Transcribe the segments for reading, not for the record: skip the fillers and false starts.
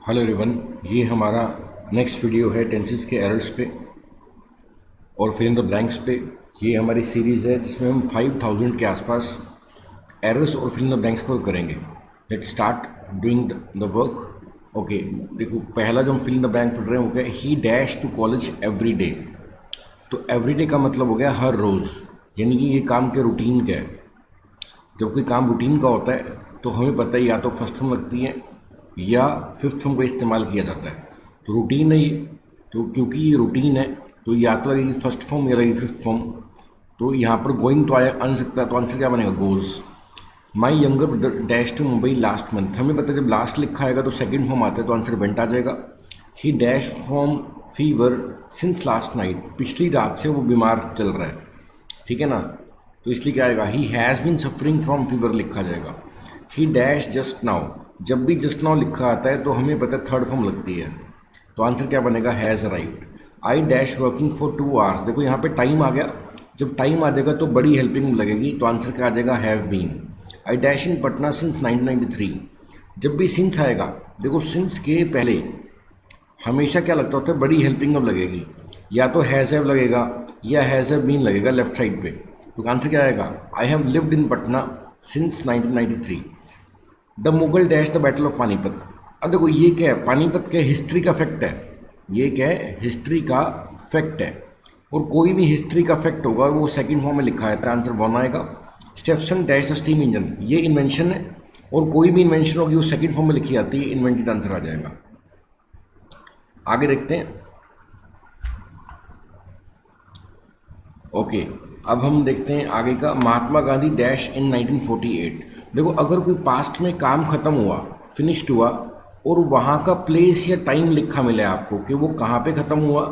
Hello everyone, ये हमारा next video है टेंसेस के एरर्स पे और फिर इन द ब्लैंक्स पे। ये हमारी सीरीज़ है जिसमें हम 5000 के आसपास एरर्स और फिल इन द ब्लैंक्स को करेंगे। Let's start doing the work. Okay, देखो पहला जो हम फिल इन द ब्लैंक पढ़ रहे हैं वो क्या है, he dash to college every day. तो एवरी डे का मतलब हो गया हर रोज़, यानी कि ये काम के रूटीन का है। जब कोई काम रूटीन का होता है तो हमें पता है या तो फर्स्ट फॉर्म लगती है या फिफ्थ फॉर्म का इस्तेमाल किया जाता है। तो रूटीन है ये, तो क्योंकि ये रूटीन है तो या तो लगेगी फर्स्ट फॉर्म या लगेगी फिफ्थ फॉर्म। तो यहाँ पर गोइंग तो आ सकता है, तो आंसर क्या बनेगा, goes. My younger brother dash to Mumbai last month. हमें पता है जब लास्ट लिखा आएगा तो सेकंड फॉर्म आता है, तो आंसर वेंट आ जाएगा। He dash from fever since last night. पिछली रात से वो बीमार चल रहा है, ठीक है ना, तो इसलिए क्या आएगा, he has been suffering from fever लिखा जाएगा। He dash just now. जब भी जस्ट नाउ लिखा आता है तो हमें पता है थर्ड फॉर्म लगती है, तो आंसर क्या बनेगा, has arrived. I dash working for 2 hours. देखो यहाँ पे टाइम आ गया, जब टाइम आ जाएगा तो बड़ी हेल्पिंग लगेगी, तो आंसर क्या आ जाएगा, have been. I dash in Patna since 1993। जब भी सिंस आएगा, देखो सिंस के पहले हमेशा क्या लगता होता है, बड़ी हेल्पिंग अब लगेगी, या तो हैज़ हैव लगेगा या हैज़ हैव बीन लगेगा लेफ्ट साइड पे। तो आंसर क्या आएगा, I have lived in Patna since 1993। The Mughal dash the battle of Panipat. अब देखो ये क्या है, पानीपत क्या हिस्ट्री का फैक्ट है, ये क्या है, हिस्ट्री का फैक्ट है, और कोई भी हिस्ट्री का फैक्ट होगा वो सेकंड फॉर्म में लिखा है, तो आंसर वन आएगा। स्टेफसन डैश द स्टीम इंजन, ये इन्वेंशन है, और कोई भी इन्वेंशन होगी वो सेकंड फॉर्म में लिखी जाती है, इन्वेंटेड आंसर आ जाएगा। आगे देखते हैं। ओके, अब हम देखते हैं आगे का। Mahatma Gandhi dash in 1948। देखो अगर कोई पास्ट में काम खत्म हुआ, फिनिश्ड हुआ, और वहाँ का प्लेस या टाइम लिखा मिले आपको कि वो कहाँ पे ख़त्म हुआ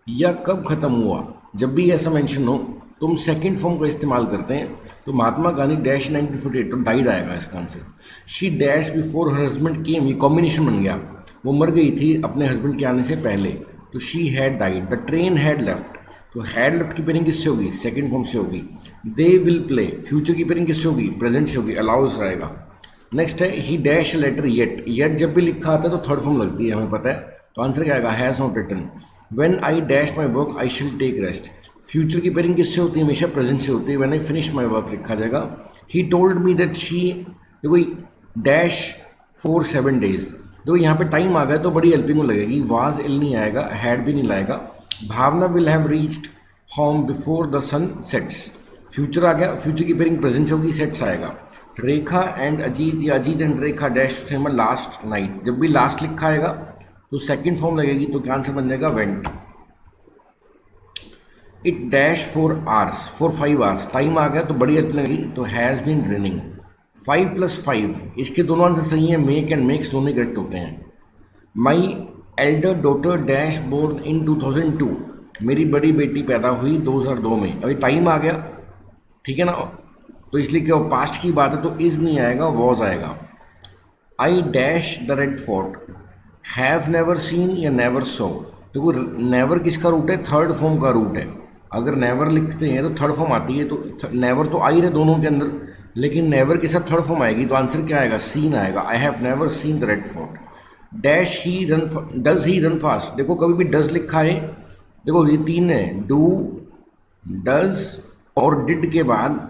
या कब ख़त्म हुआ, जब भी ऐसा मेंशन हो तो हम सेकंड फॉर्म का इस्तेमाल करते हैं। तो महात्मा गांधी डैश 1948, तो डाइड आएगा इसका answer. She dash before her husband came, ये कॉम्बिनेशन बन गया, वो मर गई थी अपने हस्बैंड के आने से पहले, तो she had died. The train had left, तो हैड लेफ्ट की पेयरिंग किससे होगी, सेकंड फॉर्म से होगी। दे विल प्ले, फ्यूचर की पेयरिंग किससे होगी, प्रेजेंट से होगी, अलाउज रहेगा। नेक्स्ट है he dash later yet. Yet जब भी लिखा आता है तो थर्ड फॉर्म लगती है, हमें पता है, तो आंसर क्या आएगा, has not written. When I dash my work I shall take rest. Future की पेयरिंग किससे होती है, हमेशा प्रेजेंट से होती है, when I finish my work लिखा जाएगा। He told me that she, देखो डैश फॉर 7 days। देखो यहाँ पे टाइम आ गया तो बड़ी हेल्पिंग में लगेगी, वाज इल नहीं आएगा, हैड भी नहीं लाएगा। Bhavna will have reached home before the sun sets. Future आ गया, फ्यूचर की पेयरिंग प्रेजेंट होगी, सेट्स आएगा। रेखा एंड अजीत या Ajit and Rekha dash cinema last night. जब भी लास्ट लिखा आएगा तो सेकंड फॉर्म लगेगी, तो क्या आंसर बन जाएगा, went. It dash for hours, for 5 hours। Time आ गया तो बड़ी हेल्प लगेगी, तो हैज़ बीन रनिंग। 5 + 5, इसके दोनों आंसर सही हैं, मेक एंड मेक्स दोनों करेक्ट होते हैं। My elder daughter dash born in 2002। मेरी बड़ी बेटी पैदा हुई 2002 में। अभी टाइम आ गया, ठीक है ना, तो इसलिए क्या पास्ट की बात है तो इज नहीं आएगा, वॉज आएगा। I dash the red fort. Have never seen या नेवर सो। देखो नेवर किसका रूट है, थर्ड फॉर्म का रूट है। अगर नेवर लिखते हैं तो थर्ड फॉर्म आती है, तो नेवर तो आ ही रहे दोनों के अंदर, लेकिन नेवर के साथ थर्ड फॉर्म आएगी, तो आंसर क्या आएगा, सीन आएगा। I have never seen the red fort. Dash he run, does he run fast. देखो कभी भी डज लिखा है, देखो ये 3 है, डू, डज और डिड के बाद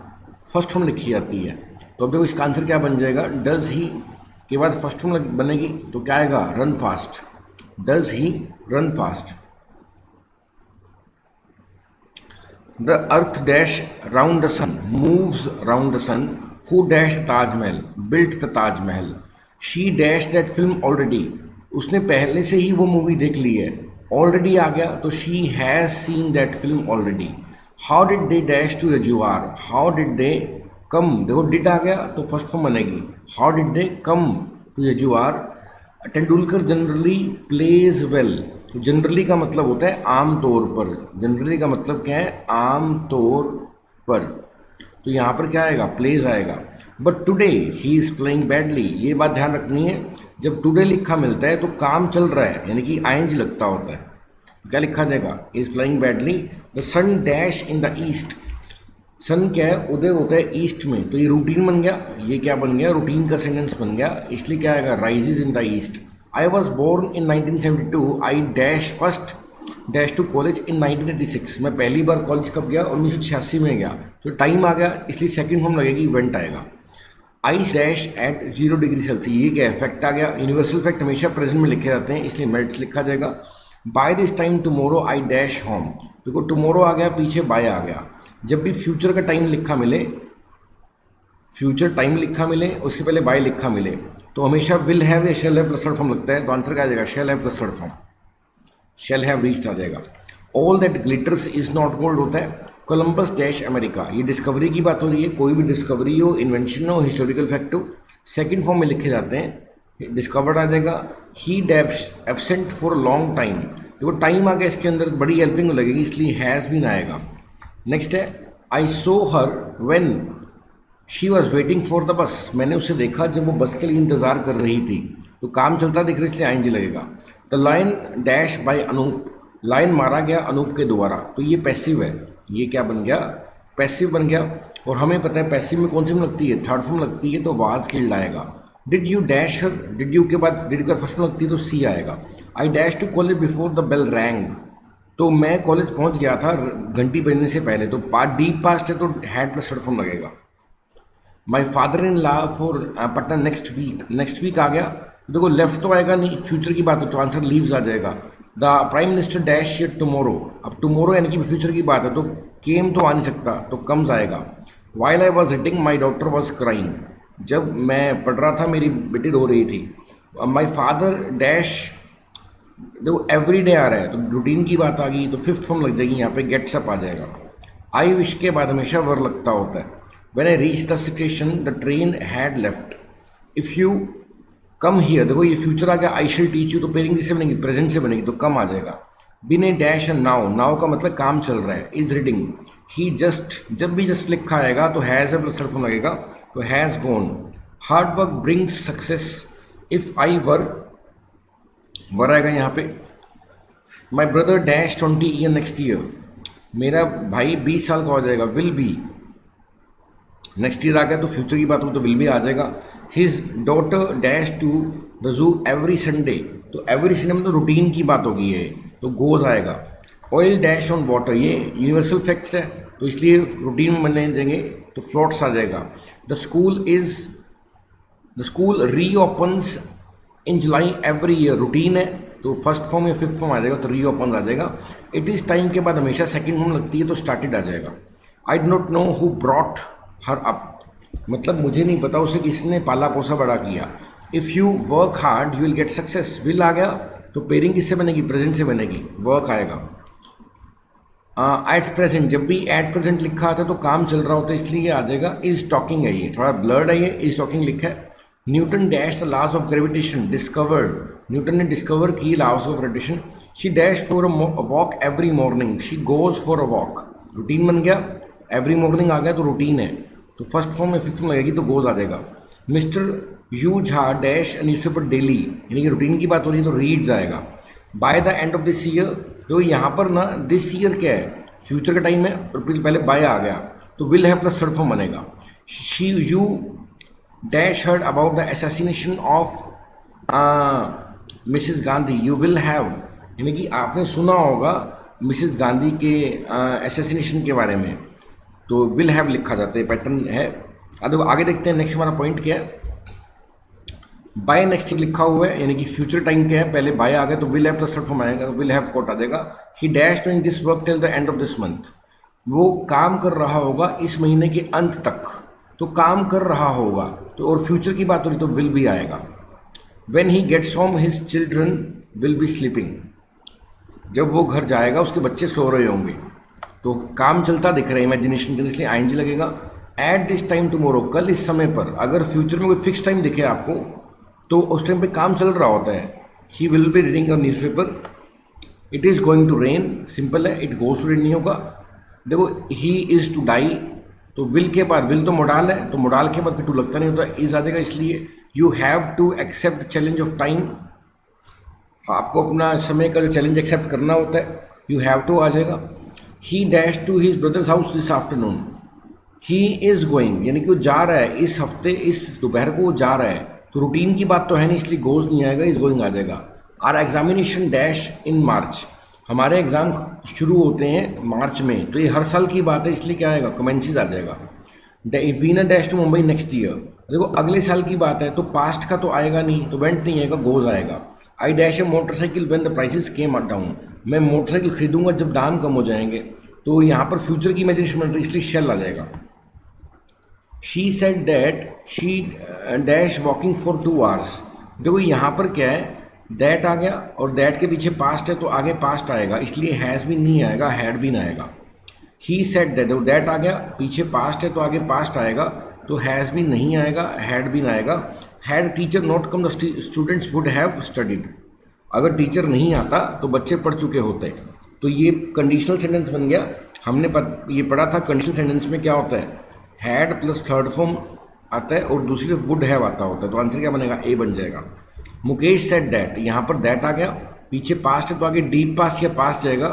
फर्स्ट फॉर्म लिखी जाती है, तो अब देखो इसका आंसर क्या बन जाएगा, डज ही के बाद फर्स्ट फॉर्म बनेगी, तो क्या आएगा, run fast. Does he run fast. The earth dash round the sun, moves round the sun. Who dash Taj Mahal, built the Taj Mahal. She dash that film already, उसने पहले से ही वो मूवी देख ली है, ऑलरेडी आ गया, तो she has seen that film already. How did they dash to यजुआर, हाउ डिड दे कम। देखो डिड आ गया तो फर्स्ट फॉर्म बनेगी, how did they come to यजुआर। Tendulkar generally plays well. तो जनरली का मतलब होता है आम तौर पर, जनरली का मतलब क्या है, आम तौर पर, तो यहाँ पर क्या आएगा, प्लेज आएगा। But today he is playing badly. ये बात ध्यान रखनी है, जब टुडे लिखा मिलता है तो काम चल रहा है, यानी कि आईएनजी लगता होता है, क्या लिखा जाएगा, is playing badly. The sun dash in the east. Sun क्या है, उदय होता है ईस्ट में, तो ये रूटीन बन गया, ये क्या बन गया, रूटीन का सेंटेंस बन गया, इसलिए क्या आएगा, rises in the east. I was born in 1972, I dash first dash to college in 1986। मैं पहली बार कॉलेज कब गया? 1986 में गया। तो टाइम आ गया, इसलिए सेकंड फॉर्म लगेगी, इवेंट आएगा। I dash at 0 degree Celsius, ये क्या इफेक्ट आ गया? यूनिवर्सल फैक्ट हमेशा प्रेजेंट में लिखे जाते हैं, इसलिए मेल्ट्स लिखा जाएगा। By this time tomorrow I dash home, देखो टुमारो आ गया, पीछे बाय आ गया। जब भी फ्यूचर का टाइम लिखा मिले, फ्यूचर टाइम लिखा मिले, उसके पहले बाय लिखा मिले, तो हमेशा विल हैव या shall have plus third form लगता है। तो आंसर क्या आ जाएगा? Shall have plus third form, shall have reached आ जाएगा। All that glitters is not gold होता है कोलंबस डैश अमेरिका, ये डिस्कवरी की बात हो रही है। कोई भी डिस्कवरी हो, इन्वेंशन हो, हिस्टोरिकल फैक्ट हो, सेकंड फॉर्म में लिखे जाते हैं, डिस्कवर्ड आ जाएगा। He dash absent for long time, देखो टाइम आ गया, इसके अंदर बड़ी हेल्पिंग लगेगी, इसलिए हैज़ बीन आएगा। नेक्स्ट है I saw her when she was waiting for the bus, मैंने उसे देखा जब वो बस के लिए इंतजार कर रही थी। तो काम चलता दिख रहा है, इसलिए आईएनजी लगेगा। The line dash by Anoop, line मारा गया अनूप के द्वारा, तो ये पैसिव है, ये क्या बन गया? पैसिव बन गया। और हमें पता है पैसिव में कौन सी में लगती है? थर्ड फॉर्म लगती है, तो वाज किल्ड आएगा। Did you dash her, did you के बाद डिड का फर्स्ट फॉर्म लगती है, तो सी आएगा। I dash to college before the bell rang, तो मैं कॉलेज पहुंच गया था घंटी बजने से पहले, तो डीप पास्ट है, तो हैड प्लस थर्ड फॉर्म लगेगा। My father in law for Patna next week, next week आ गया, देखो लेफ्ट तो आएगा नहीं, फ्यूचर की बात हो तो आंसर लीव्स आ जाएगा। The prime minister dash yet tomorrow, अब टुमारो यानी कि फ्यूचर की बात है, तो केम तो आ नहीं सकता, तो कम्स आएगा। While I was reading my daughter was crying, जब मैं पढ़ रहा था मेरी बेटी रो रही थी। माई फादर डैश, देखो एवरी डे आ रहा है, तो रूटीन की बात आ गई, तो फिफ्थ फॉर्म लग जाएगी, यहाँ पे गेट्स अप आ जाएगा। आई विश के बाद हमेशा वर लगता होता है। When I reach the station the train had left, if you come here, देखो ये फ्यूचर आ गया, आई शिल टीच यू, तो पेयरिंग किससे बनेगी? प्रेजेंट से बनेगी, तो कम आ जाएगा। बिन ए डैश एंड नाउ, नाउ का मतलब काम चल रहा है। इज रीडिंग, ही जस्ट, जब भी जस्ट लिखा आएगा तो हैज़ प्लस थर्ड फॉर्म लगेगा, तो has gone. Hard work brings success, if I were आएगा यहाँ पे। My brother dash 20 year next year, मेरा भाई 20 साल का हो जाएगा, विल बी, नेक्स्ट ईयर आ गया तो फ्यूचर की बात हो तो विल भी आ जाएगा। His daughter dash to the zoo every Sunday, तो एवरी संडे में तो रूटीन की बात होगी ये, तो गोज आएगा। ऑयल डैश ऑन वाटर, ये यूनिवर्सल फैक्ट्स है, तो इसलिए रूटीन में बने जाएंगे, तो फ्लोट्स आ जाएगा। The school reopens in July every year, routine है, तो फर्स्ट फॉर्म या फिफ्थ फॉर्म आ जाएगा, तो रीओपन आ जाएगा। इट इज़ टाइम के बाद हमेशा सेकंड फॉर्म लगती है, तो स्टार्टेड आ जाएगा। I do not know who brought her up, मतलब मुझे नहीं पता उसे किसने पाला पोसा बड़ा किया। If you work hard you will get success, will आ गया, तो पेयरिंग किससे बनेगी? प्रेजेंट से बनेगी, वर्क आएगा। एट प्रेजेंट, जब भी एट प्रेजेंट लिखा आता है तो काम चल रहा होता है, इसलिए आ जाएगा। इज टॉकिंग है, ये थोड़ा ब्लर्ड है, ये इज टॉकिंग लिखा है। Newton dash the laws of gravitation, discovered, Newton ने डिस्कवर की laws of gravitation. She dash for a walk every morning, she goes for a walk, routine बन गया, एवरी मॉर्निंग आ गया तो रूटीन है, तो फर्स्ट फॉर्म में फिफ्थ फॉर्म लगेगी, तो गोज आ जाएगा। Mister you Jha dash newspaper daily, यानी कि रूटीन की बात हो रही है, तो रीड्स आएगा। By the end of this year, तो यहाँ पर ना दिस ईयर क्या है? फ्यूचर का टाइम है, और पहले बाय आ गया, तो will have plus third form बनेगा। She you dash heard about the assassination of Mrs Gandhi, you will have, यानी कि आपने सुना होगा मिसेस गांधी के असैसिनेशन के बारे में, तो विल हैव लिखा जाता है, पैटर्न है। अब आगे देखते हैं नेक्स्ट हमारा पॉइंट क्या है। बाय नेक्स्ट लिखा हुआ है, यानी कि फ्यूचर टाइम क्या है, पहले बाय आ गया तो will have plus third form आएगा, विल हैव कोट आ जाएगा। He dash doing this work till the end of this month, वो काम कर रहा होगा इस महीने के अंत तक, तो काम कर रहा होगा, तो और फ्यूचर की बात हो रही तो विल भी आएगा। When he gets home his children will be sleeping, जब वो घर जाएगा उसके बच्चे सो रहे होंगे, तो काम चलता दिख रहा है इमेजिनेशन के, इसलिए आईएनजी लगेगा। एट दिस टाइम टुमारो, कल इस समय पर, अगर फ्यूचर में कोई फिक्स टाइम दिखे आपको तो उस टाइम पे काम चल रहा होता है। He will be reading a newspaper. It is going to rain, simple है, इट गोज टू रेन नहीं होगा। देखो ही इज़ टू डाई, तो विल के बाद, विल तो मोडाल है, तो मोडाल के बाद टू लगता नहीं होता, इज आ जाएगा। इसलिए you have to accept challenge of time, आपको अपना समय का जो चैलेंज एक्सेप्ट करना होता है, यू हैव टू आ जाएगा। He dash to his brother's house this afternoon, he is going, यानी कि वो जा रहा है इस हफ्ते, इस दोपहर को वो जा रहा है, तो रूटीन की बात तो है नहीं, इसलिए गोज नहीं आएगा, इज गोइंग आ जाएगा। आर एग्जामिनेशन डैश इन मार्च, हमारे एग्जाम शुरू होते हैं मार्च में, तो ये हर साल की बात है, इसलिए क्या आएगा, कमेंसेस आ जाएगा। Veena dash to Mumbai next year, देखो अगले साल की बात है तो पास्ट का तो आएगा नहीं, तो वेंट नहीं आएगा, गोज आएगा। I dash A motorcycle when the prices came down, मैं मोटरसाइकिल खरीदूंगा जब दाम कम हो जाएंगे, तो यहाँ पर फ्यूचर की इमेजिनेशन बन रही है, इसलिए शेल आ जाएगा। She said that she dash walking for 2 hours, देखो यहाँ पर क्या है, दैट आ गया और दैट के पीछे पास्ट है तो आगे पास्ट आएगा, इसलिए हैज़ भी नहीं आएगा, हैड भी ना आएगा। ही सेड दैट, दैट आ गया, पीछे पास्ट है तो आगे पास्ट आएगा, तो हैज़ भी नहीं आएगा, हैड भी ना आएगा। Had teacher not come the students would have studied, अगर टीचर नहीं आता तो बच्चे पढ़ चुके होते। तो ये कंडीशनल सेंटेंस बन गया। हमने ये पढ़ा था कंडीशनल सेंटेंस में क्या होता है, हैड प्लस थर्ड फॉर्म आता है और दूसरी वुड हैव आता होता है, तो आंसर क्या बनेगा, ए बन जाएगा। मुकेश सेड दैट, यहाँ पर दैट आ गया, पीछे पास्ट है तो आगे डीप पास्ट या पास्ट जाएगा,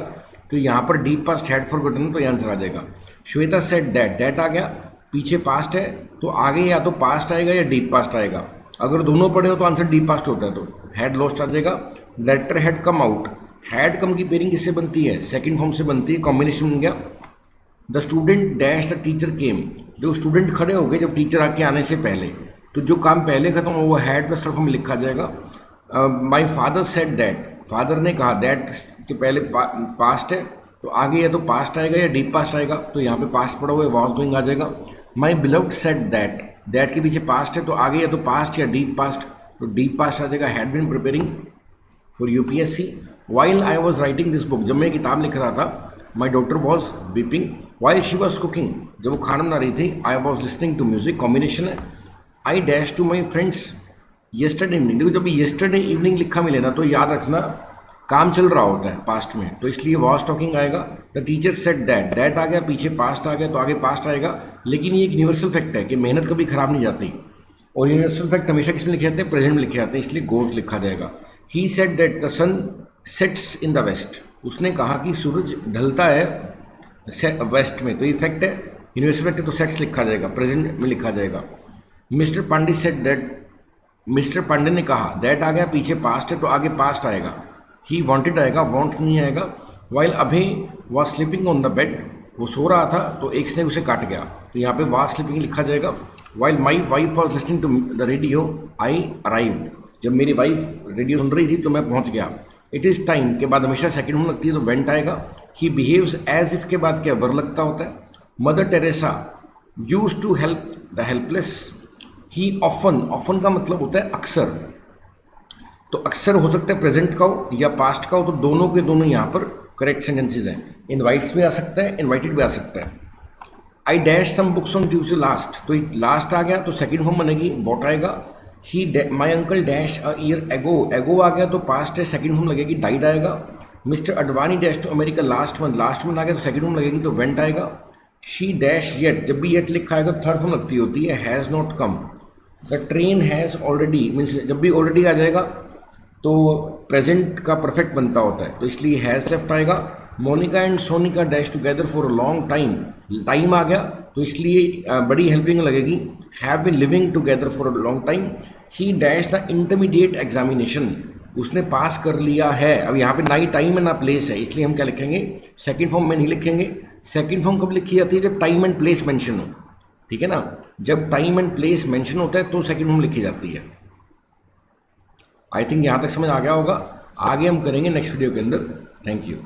तो यहाँ पर डीप पास्ट हैड फॉरगॉटन, तो ये आंसर आ जाएगा। श्वेता सेड दैट, दैट आ गया, पीछे पास्ट है तो आगे या तो पास्ट आएगा या डीप पास्ट आएगा, अगर दोनों पढ़े हो तो आंसर डीप पास्ट होता है, तो हैड लॉस्ट आ जाएगा। Letter had come out, had come की पेयरिंग किससे बनती है, सेकंड फॉर्म से बनती है, कॉम्बिनेशन बन गया। The student dash the teacher came, जो स्टूडेंट खड़े हो गए जब टीचर आके आने से पहले, तो जो काम पहले खत्म हो वो हैड प्लस थर्ड फॉर्म में लिखा जाएगा। My father said that, father ने कहा, दैट के पहले पास्ट है तो आगे या तो पास्ट आएगा या डीप पास्ट आएगा, तो यहाँ पे पास्ट पड़ा हुआ है, वॉज गोइंग आ जाएगा। माई बिलव्ड सेड दैट, दैट के पीछे पास्ट है तो आगे या तो पास्ट या डीप पास्ट, तो डीप पास्ट आ जाएगा। Had been preparing for UPSC while I was writing this book, जब मैं किताब लिख रहा था, my daughter was weeping while she was cooking, जब वो खाना बना रही थी, I was listening to music, combination है। I dash to my friends yesterday evening, देखो जब येस्टरडे इवनिंग लिखा मिले ना तो याद रखना काम चल रहा होता है पास्ट में, तो इसलिए वॉज टॉकिंग आएगा। The teacher said that, that आ गया, पीछे पास्ट आ गया तो आगे पास्ट आएगा, लेकिन ये एक यूनिवर्सल फैक्ट है कि मेहनत कभी खराब नहीं जाती, और यूनिवर्सल फैक्ट हमेशा किस में लिखे जाते हैं, प्रेजेंट में लिखे जाते हैं, इसलिए गोज लिखा जाएगा। He said that the sun sets in the west, उसने कहा कि सूरज ढलता है वेस्ट में, तो ये फैक्ट है, यूनिवर्सल फैक्ट है तो सेट्स लिखा जाएगा, प्रेजेंट में लिखा जाएगा। Mister Pandey said that, mister Pandey ने कहा, दैट आ गया, पीछे पास्ट है तो आगे पास्ट आएगा। ही वॉन्टेड आएगा, वॉन्ट नहीं आएगा। While Abhay was sleeping on the bed, वो सो रहा था तो एक स्नेक उसे काट गया, तो यहाँ पे वॉज स्लीपिंग लिखा जाएगा। While my wife was listening to the radio I arrived, जब मेरी वाइफ रेडियो सुन रही थी तो मैं पहुँच गया। इट इज़ टाइम के बाद हमेशा सेकंड होम लगती है तो वेंट आएगा। ही बिहेव्स एज इफ के बाद क्या वर लगता होता है। Mother Teresa use to help the helpless. He often, often का मतलब होता है अक्सर, तो अक्सर हो सकता है प्रेजेंट का हो या पास्ट का हो, तो दोनों के दोनों यहाँ पर करेक्ट सेंटेंसेज हैं। इनवाइट्स भी आ सकता है, इनवाइटेड भी आ सकता है। I dash some books on Tuesday last, तो लास्ट आ गया तो सेकंड फॉर्म बनेगी, बॉट आएगा। He my uncle dash a year ago, ago आ गया तो पास्ट है, सेकंड फॉर्म लगेगी, डाइड आएगा। Mr Advani dash to America last month, last month आ गया तो सेकंड फॉर्म लगेगी तो वेंट आएगा। शी डैश येट, जब भी येट लिखा आएगा थर्ड फॉर्म लगती होती है, has not come. The train has already, means जब भी ऑलरेडी आ जाएगा तो प्रेजेंट का परफेक्ट बनता होता है, तो इसलिए हैज़ लेफ्ट आएगा। Monika and Sonika dash together for a long time, time आ गया तो इसलिए बड़ी हेल्पिंग लगेगी, have been living together for a long time. He dash the intermediate examination, उसने पास कर लिया है। अब यहाँ पे ना ही टाइम है ना प्लेस है, इसलिए हम क्या लिखेंगे, सेकंड फॉर्म में नहीं लिखेंगे। सेकंड फॉर्म कब लिखी जाती है, जब टाइम एंड प्लेस मेंशन हो, ठीक है ना, जब टाइम एंड प्लेस मेंशन होता है तो सेकंड फॉर्म लिखी जाती है। आई थिंक यहाँ तक समझ आ गया होगा, आगे हम करेंगे नेक्स्ट वीडियो के अंदर। Thank you.